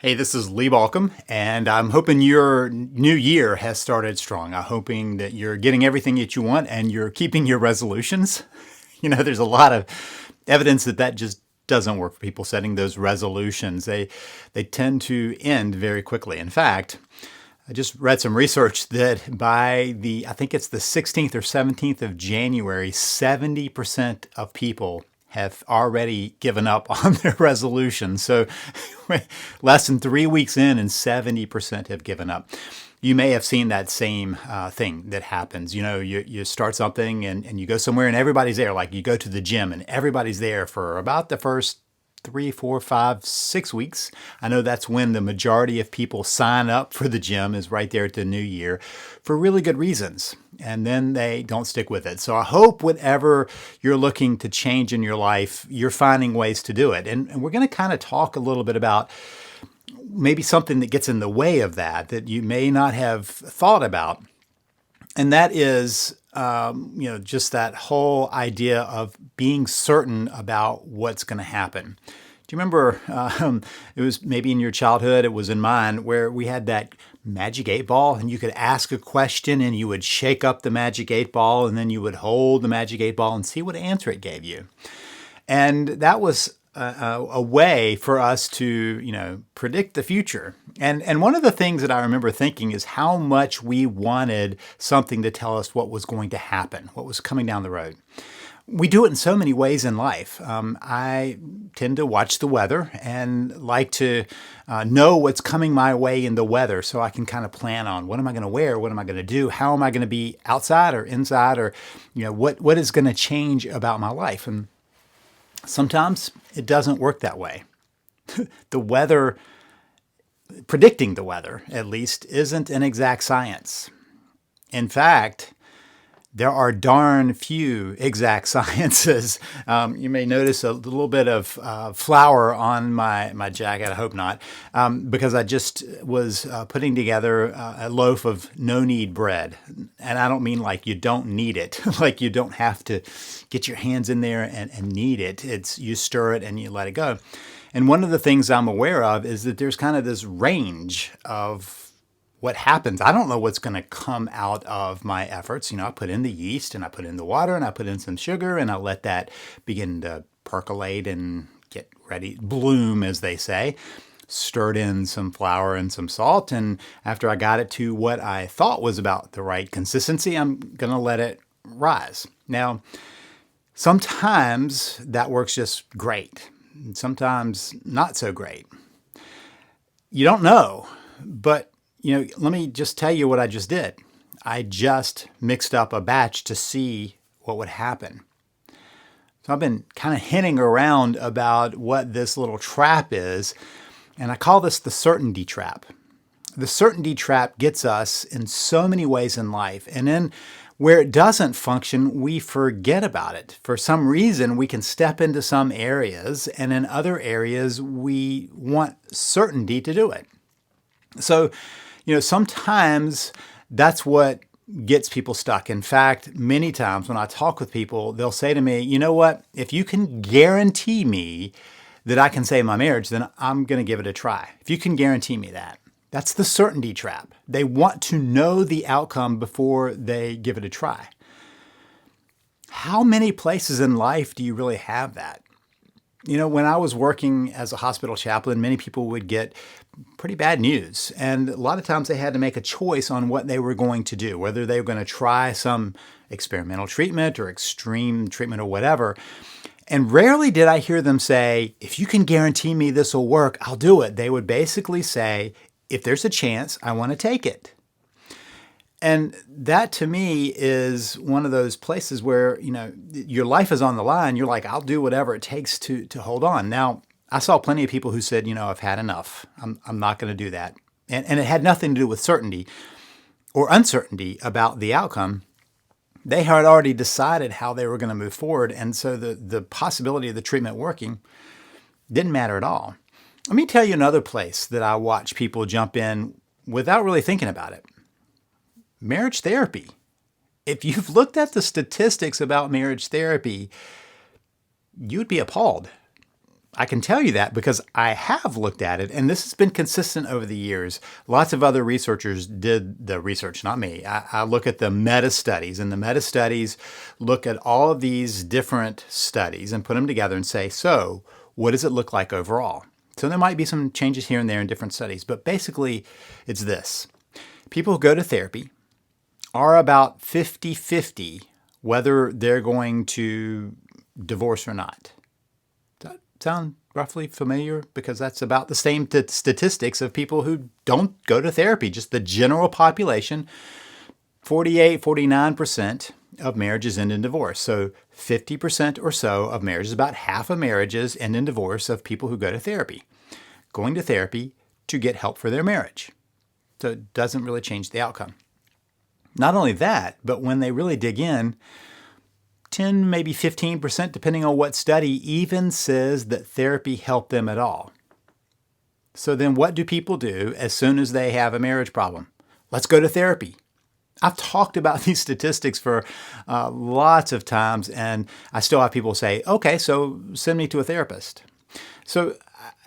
Hey, this is Lee Balcom, and I'm hoping your new year has started strong. I'm hoping that you're getting everything that you want and you're keeping your resolutions. There's a lot of evidence that that just doesn't work for people setting those resolutions. They tend to end very quickly. In fact, I just read some research that by I think it's the 16th or 17th of January, 70% of people have already given up on their resolutions. So less than 3 weeks in, and 70% have given up. You may have seen that same thing that happens. You start something and you go somewhere and everybody's there. Like you go to the gym and everybody's there for about the first 3, 4, 5, 6 weeks. I know that's when the majority of people sign up for the gym, is right there at the new year for really good reasons. And then they don't stick with it. So I hope whatever you're looking to change in your life, you're finding ways to do it. And we're going to kind of talk a little bit about maybe something that gets in the way of that you may not have thought about. And that is, just that whole idea of being certain about what's going to happen. Do you remember, it was maybe in your childhood, it was in mine, where we had that magic 8 ball and you could ask a question and you would shake up the magic 8 ball and then you would hold the magic 8 ball and see what answer it gave you. And that was a way for us to, predict the future. And one of the things that I remember thinking is how much we wanted something to tell us what was going to happen, what was coming down the road. We do it in so many ways in life. I tend to watch the weather and like to know what's coming my way in the weather so I can kind of plan on what am I going to wear, what am I going to do, how am I going to be outside or inside, or what is going to change about my life. And sometimes it doesn't work that way. The weather, predicting the weather at least, isn't an exact science. In fact, there are darn few exact sciences. You may notice a little bit of flour on my jacket. I hope not, because I just was putting together a loaf of no-knead bread. And I don't mean like you don't need it, like you don't have to get your hands in there and knead it. It's you stir it and you let it go. And one of the things I'm aware of is that there's kind of this range of what happens. I don't know what's going to come out of my efforts. I put in the yeast and I put in the water and I put in some sugar and I let that begin to percolate and get ready, bloom, as they say. Stirred in some flour and some salt. And after I got it to what I thought was about the right consistency, I'm going to let it rise. Now, sometimes that works just great. Sometimes not so great. You don't know, but let me just tell you what I just did. I just mixed up a batch to see what would happen. So I've been kind of hinting around about what this little trap is, and I call this the certainty trap. The certainty trap gets us in so many ways in life, and then where it doesn't function, we forget about it. For some reason, we can step into some areas, and in other areas, we want certainty to do it. So, sometimes that's what gets people stuck. In fact, many times when I talk with people, they'll say to me, you know what, if you can guarantee me that I can save my marriage, then I'm going to give it a try. If you can guarantee me that. That's the certainty trap. They want to know the outcome before they give it a try. How many places in life do you really have that? When I was working as a hospital chaplain, many people would get pretty bad news. And a lot of times they had to make a choice on what they were going to do, whether they were going to try some experimental treatment or extreme treatment or whatever. And rarely did I hear them say, if you can guarantee me this will work, I'll do it. They would basically say, if there's a chance, I want to take it. And that to me is one of those places where, your life is on the line. You're like, I'll do whatever it takes to hold on. Now, I saw plenty of people who said, I've had enough. I'm not going to do that. And it had nothing to do with certainty or uncertainty about the outcome. They had already decided how they were going to move forward. And so the possibility of the treatment working didn't matter at all. Let me tell you another place that I watch people jump in without really thinking about it. Marriage therapy. If you've looked at the statistics about marriage therapy, you'd be appalled. I can tell you that because I have looked at it, and this has been consistent over the years. Lots of other researchers did the research, not me. I look at the meta studies, and the meta studies look at all of these different studies and put them together and say, so what does it look like overall? So there might be some changes here and there in different studies, but basically it's this. People who go to therapy are about 50-50 whether they're going to divorce or not. Does that sound roughly familiar? Because that's about the same statistics of people who don't go to therapy. Just the general population, 49% of marriages end in divorce. So 50% or so of marriages, about half of marriages end in divorce of people who go to therapy. Going to therapy to get help for their marriage. So it doesn't really change the outcome. Not only that, but when they really dig in, 10, maybe 15%, depending on what study, even says that therapy helped them at all. So then what do people do as soon as they have a marriage problem? Let's go to therapy. I've talked about these statistics for lots of times, and I still have people say, okay, so send me to a therapist. So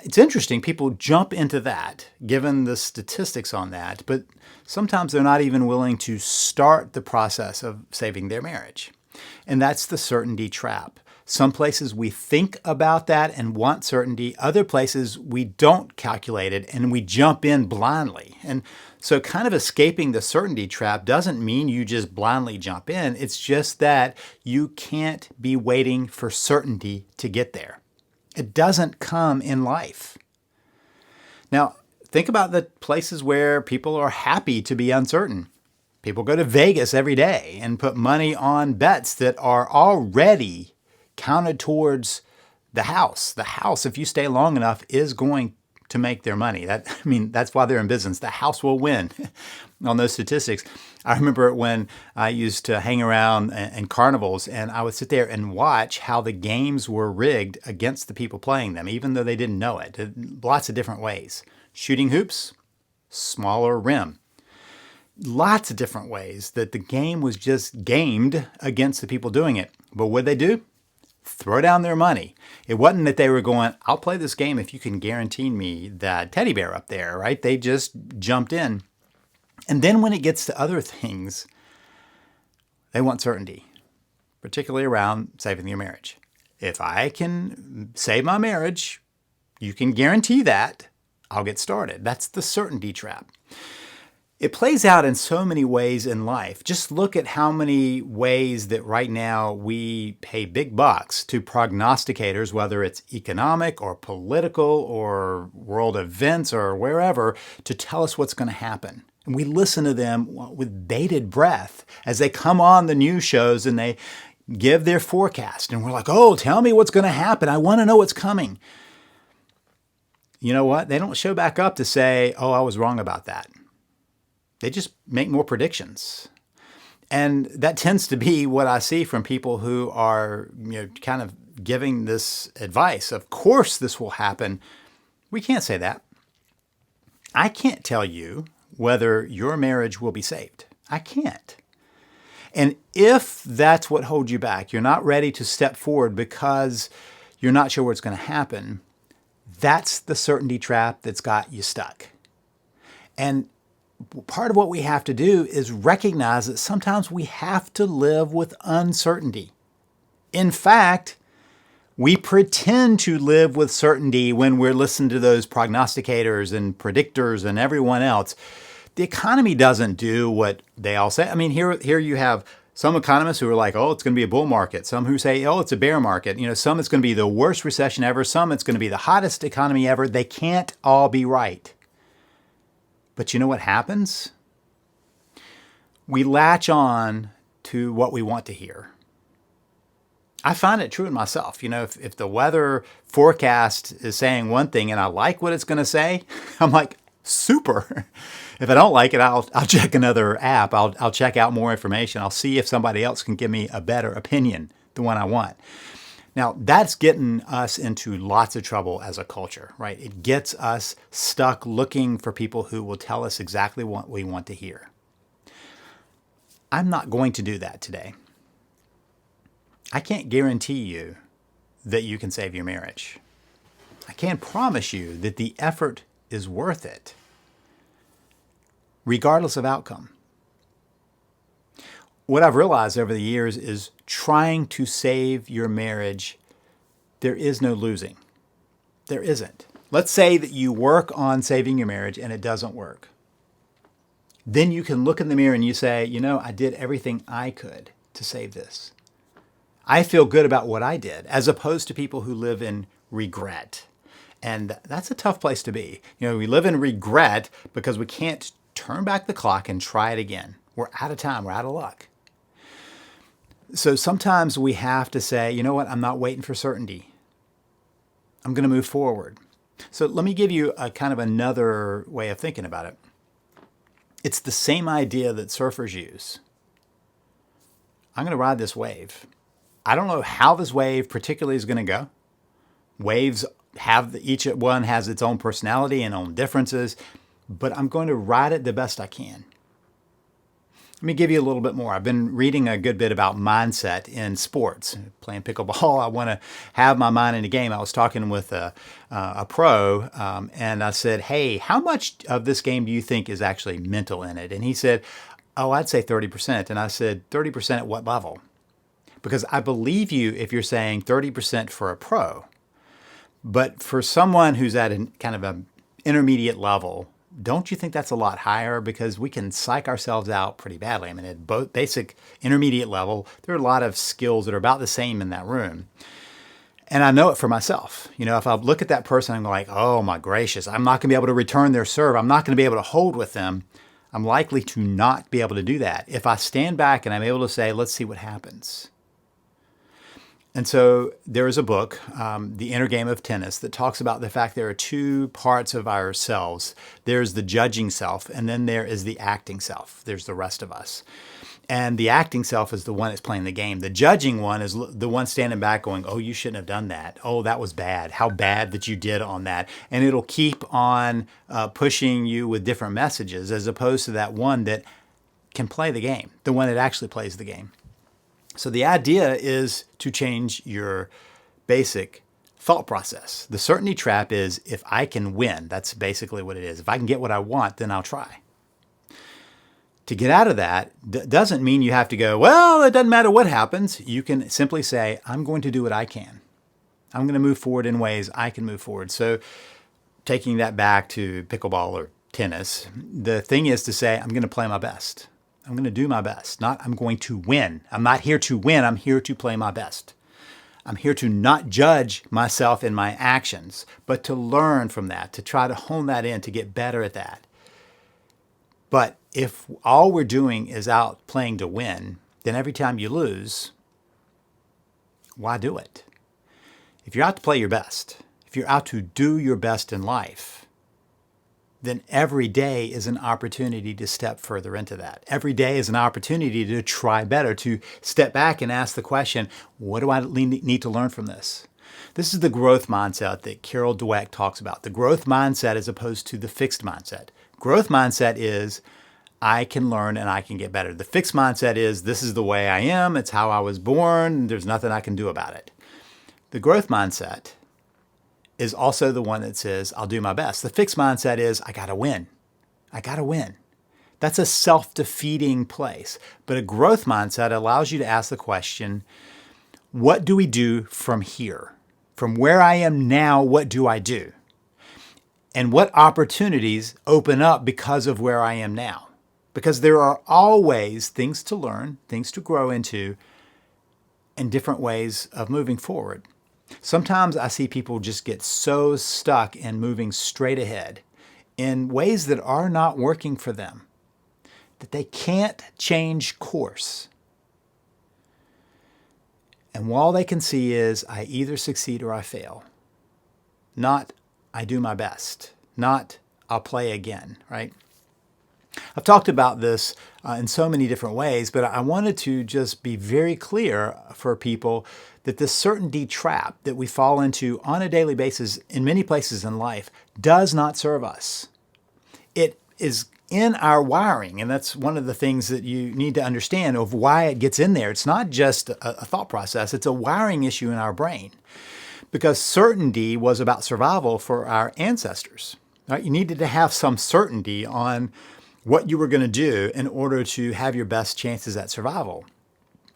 it's interesting, people jump into that, given the statistics on that, but sometimes they're not even willing to start the process of saving their marriage. And that's the certainty trap. Some places we think about that and want certainty. Other places we don't calculate it and we jump in blindly. And so kind of escaping the certainty trap doesn't mean you just blindly jump in. It's just that you can't be waiting for certainty to get there. It doesn't come in life. Now, think about the places where people are happy to be uncertain. People go to Vegas every day and put money on bets that are already counted towards the house. The house, if you stay long enough, is going to make their money. That's why they're in business. The house will win on those statistics. I remember when I used to hang around in carnivals and I would sit there and watch how the games were rigged against the people playing them, even though they didn't know it. Lots of different ways. Shooting hoops, smaller rim. Lots of different ways that the game was just gamed against the people doing it. But what'd they do? Throw down their money. It wasn't that they were going, I'll play this game if you can guarantee me that teddy bear up there, right? They just jumped in. And then when it gets to other things, they want certainty, particularly around saving your marriage. If I can save my marriage, you can guarantee that, I'll get started. That's the certainty trap. It plays out in so many ways in life. Just look at how many ways that right now we pay big bucks to prognosticators, whether it's economic or political or world events or wherever, to tell us what's going to happen. And we listen to them with bated breath as they come on the news shows and they give their forecast. And we're like, oh, tell me what's going to happen. I want to know what's coming. You know what? They don't show back up to say, oh, I was wrong about that. They just make more predictions. And that tends to be what I see from people who are, kind of giving this advice. Of course this will happen. We can't say that. I can't tell you whether your marriage will be saved. I can't. And if that's what holds you back, you're not ready to step forward because you're not sure what's going to happen, that's the certainty trap that's got you stuck. And part of what we have to do is recognize that sometimes we have to live with uncertainty. In fact, we pretend to live with certainty when we're listening to those prognosticators and predictors and everyone else. The economy doesn't do what they all say. Here you have some economists who are like, oh, it's going to be a bull market. Some who say, oh, it's a bear market. Some it's going to be the worst recession ever. Some it's going to be the hottest economy ever. They can't all be right. But you know what happens? We latch on to what we want to hear. I find it true in myself. If the weather forecast is saying one thing and I like what it's going to say, I'm like, super. If I don't like it, I'll check another app. I'll check out more information. I'll see if somebody else can give me a better opinion, the one I want. Now, that's getting us into lots of trouble as a culture, right? It gets us stuck looking for people who will tell us exactly what we want to hear. I'm not going to do that today. I can't guarantee you that you can save your marriage. I can promise you that the effort is worth it, regardless of outcome. What I've realized over the years is trying to save your marriage, there is no losing. There isn't. Let's say that you work on saving your marriage and it doesn't work. Then you can look in the mirror and you say, I did everything I could to save this. I feel good about what I did, as opposed to people who live in regret. And that's a tough place to be. We live in regret because we can't turn back the clock and try it again. We're out of time. We're out of luck. So sometimes we have to say, you know what? I'm not waiting for certainty. I'm going to move forward. So let me give you a kind of another way of thinking about it. It's the same idea that surfers use. I'm going to ride this wave. I don't know how this wave particularly is going to go. Waves each one has its own personality and own differences, but I'm going to ride it the best I can. Let me give you a little bit more. I've been reading a good bit about mindset in sports. Playing pickleball, I want to have my mind in the game. I was talking with a pro, and I said, hey, how much of this game do you think is actually mental in it? And he said, I'd say 30%. And I said, 30% at what level? Because I believe you if you're saying 30% for a pro. But for someone who's at a kind of an intermediate level, don't you think that's a lot higher? Because we can psych ourselves out pretty badly. I mean, at both basic, intermediate level, there are a lot of skills that are about the same in that room. And I know it for myself. If I look at that person, I'm like, oh my gracious, I'm not going to be able to return their serve. I'm not going to be able to hold with them. I'm likely to not be able to do that. If I stand back and I'm able to say, let's see what happens. And so there is a book, The Inner Game of Tennis, that talks about the fact there are two parts of ourselves. There's the judging self, and then there is the acting self. There's the rest of us. And the acting self is the one that's playing the game. The judging one is the one standing back going, oh, you shouldn't have done that. Oh, that was bad. How bad that you did on that. And it'll keep on pushing you with different messages, as opposed to that one that can play the game, the one that actually plays the game. So the idea is to change your basic thought process. The certainty trap is if I can win, that's basically what it is. If I can get what I want, then I'll try. To get out of that doesn't mean you have to go, well, it doesn't matter what happens. You can simply say, I'm going to do what I can. I'm going to move forward in ways I can move forward. So taking that back to pickleball or tennis, the thing is to say, I'm going to play my best. I'm going to do my best, not I'm going to win. I'm not here to win. I'm here to play my best. I'm here to not judge myself in my actions, but to learn from that, to try to hone that in, to get better at that. But if all we're doing is out playing to win, then every time you lose, why do it? If you're out to play your best, if you're out to do your best in life, then every day is an opportunity to step further into that. Every day is an opportunity to try better, to step back and ask the question, what do I need to learn from this? This is the growth mindset that Carol Dweck talks about. The growth mindset as opposed to the fixed mindset. Growth mindset is, I can learn and I can get better. The fixed mindset is, this is the way I am, it's how I was born, there's nothing I can do about it. The growth mindset is also the one that says, I'll do my best. The fixed mindset is, I got to win. I got to win. That's a self-defeating place. But a growth mindset allows you to ask the question, what do we do from here? From where I am now, what do I do? And what opportunities open up because of where I am now? Because there are always things to learn, things to grow into, and different ways of moving forward. Sometimes I see people just get so stuck in moving straight ahead in ways that are not working for them, that they can't change course. And all they can see is, I either succeed or I fail. Not, I do my best. Not, I'll play again, right? I've talked about this in so many different ways, but I wanted to just be very clear for people that this certainty trap that we fall into on a daily basis in many places in life does not serve us. It is in our wiring, and that's one of the things that you need to understand of why it gets in there. It's not just a thought process, it's a wiring issue in our brain. because certainty was about survival for our ancestors. Right? You needed to have some certainty on what you were going to do in order to have your best chances at survival.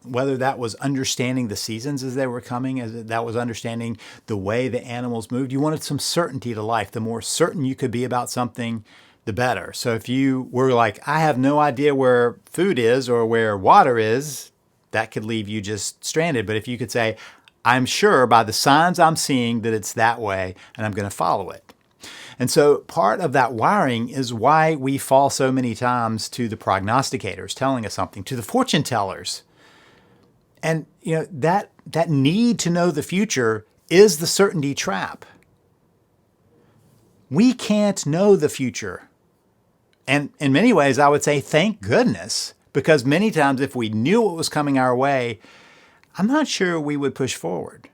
Whether that was understanding the seasons as they were coming, as that was understanding the way the animals moved, you wanted some certainty to life. The more certain you could be about something, the better. So if you were like, I have no idea where food is or where water is, that could leave you just stranded. But if you could say, I'm sure by the signs I'm seeing that it's that way and I'm going to follow it. And so part of that wiring is why we fall so many times to the prognosticators telling us something, to the fortune tellers. And that need to know the future is the certainty trap. We can't know the future. And in many ways, I would say, thank goodness, because many times if we knew what was coming our way, I'm not sure we would push forward.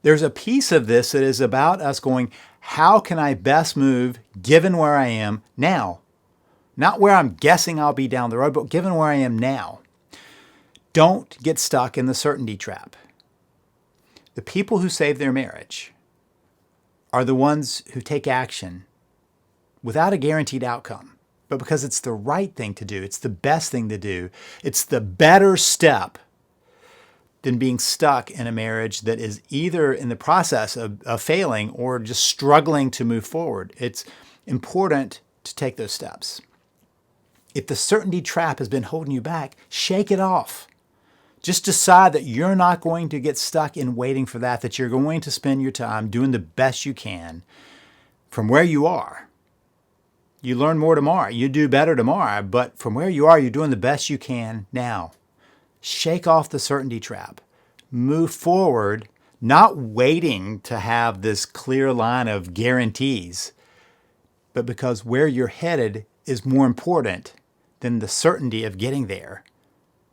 There's a piece of this that is about us going, how can I best move given where I am now? Not where I'm guessing I'll be down the road, but given where I am now. Don't get stuck in the certainty trap. The people who save their marriage are the ones who take action without a guaranteed outcome, but because it's the right thing to do. It's the best thing to do. It's the better step than being stuck in a marriage that is either in the process of failing or just struggling to move forward. It's important to take those steps. If the certainty trap has been holding you back, shake it off. Just decide that you're not going to get stuck in waiting for that you're going to spend your time doing the best you can from where you are. You learn more tomorrow. You do better tomorrow, but from where you are, you're doing the best you can now. Shake off the certainty trap. Move forward, not waiting to have this clear line of guarantees, but because where you're headed is more important than the certainty of getting there.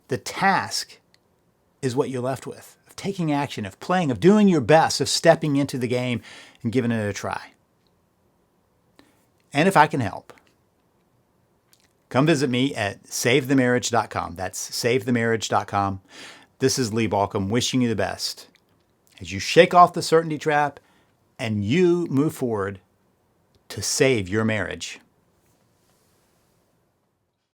The task is what you're left with, of taking action, of playing, of doing your best, of stepping into the game and giving it a try. And if I can help, come visit me at savethemarriage.com. That's savethemarriage.com. This is Lee Baucom wishing you the best as you shake off the certainty trap and you move forward to save your marriage.